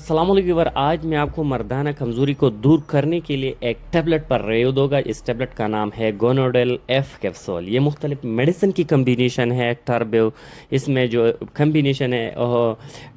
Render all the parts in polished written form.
अस्सलाम वालेकुम व्यूअर, आज मैं आपको मर्दाना कमज़ोरी को दूर करने के लिए एक टेबलेट पर रिव्यू दूंगा। इस टेबलेट का नाम है गोनोडेल एफ कैप्सूल। ये मुख्तलिफ मेडिसिन की कम्बिनेशन है। टर्बो इसमें जो कम्बिनेशन है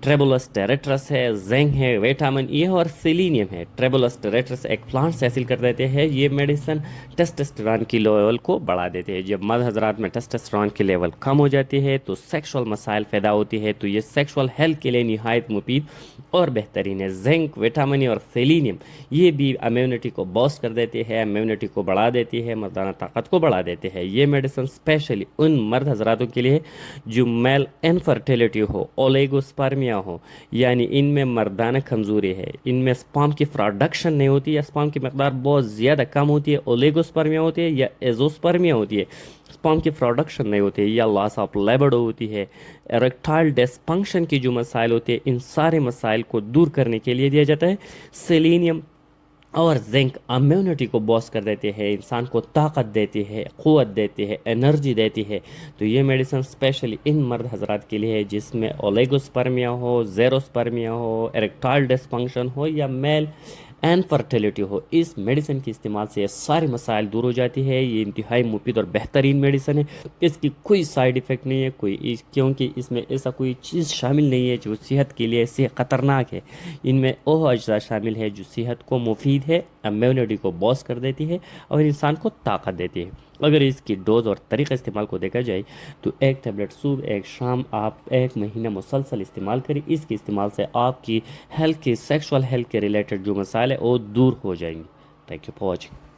ट्रेबोलस टेरेट्रस है, जिंक है, विटामिन ई है और सेलेनियम है। ट्रेबोलस टेरेट्रस एक प्लांट से हासिल कर देते हैं। ये मेडिसिन टेस्टोस्टेरोन की लेवल को बढ़ा देते हैं। जब मर्द हजरात में टेस्टोस्टेरोन की लेवल कम हो जाती है तो सेक्सुअल मसाइल पैदा होती है, तो ये सेक्सुअल हेल्थ के लिए निहायत मुफीद और बेहतरीन है। जिंक, विटामिन और सेलेनियम ये भी इम्यूनिटी को बूस्ट कर देती है, इम्यूनिटी को बढ़ा देती है, मर्दाना ताकत को बढ़ा देती है। ये मेडिसिन स्पेशली उन मर्द हजरातों के लिए जो मेल इनफर्टिलिटी हो, ओलिगोस्पर्मिया हो, यानी इनमें मर्दाना कमज़ोरी है, इनमें स्पर्म की प्रोडक्शन नहीं होती या स्पर्म की मकदार बहुत ज़्यादा कम होती है, ओलिगोस्पर्मिया होती है या एजोस्पर्मिया होती है, स्पर्म की प्रोडक्शन नहीं होती है या लॉस ऑफ लिबिडो होती है, इरेक्टाइल डिसफंक्शन की जो मसाइल होते हैं, इन सारे मसाइल को दूर करने के लिए दिया जाता है। सेलेनियम और जिंक इम्यूनिटी को बूस्ट कर देते हैं, इंसान को ताकत देती है, क़ुव्वत देती है, एनर्जी देती है। तो ये मेडिसिन स्पेशली इन मर्द हजरात के लिए है जिसमें ओलिगोस्पर्मिया हो, ज़ेरोस्पर्मिया हो, इरेक्टाइल डिसफंक्शन हो या मेल इनफर्टिलिटी हो। इस मेडिसिन के इस्तेमाल से ये सारे मसाइल दूर हो जाती है। ये इंतहाई मुफीद और बेहतरीन मेडिसिन है। इसकी कोई साइड इफ़ेक्ट नहीं है, क्योंकि इसमें ऐसा कोई चीज़ शामिल नहीं है जो सेहत के लिए से ख़तरनाक है। इनमें वो अज्जा शामिल है जो सेहत को मुफीद है, इम्यूनिटी को बूस्ट कर देती है और इंसान को ताकत देती है। अगर इसकी डोज़ और तरीक़ा इस्तेमाल को देखा जाए तो एक टैबलेट सुबह एक शाम आप 1 महीना मुसलसल इस्तेमाल करें। इसके इस्तेमाल से आपकी हेल्थ के सेक्सुअल हेल्थ के रिलेटेड जो मसाइल है वो दूर हो जाएंगे। Thank you for watching.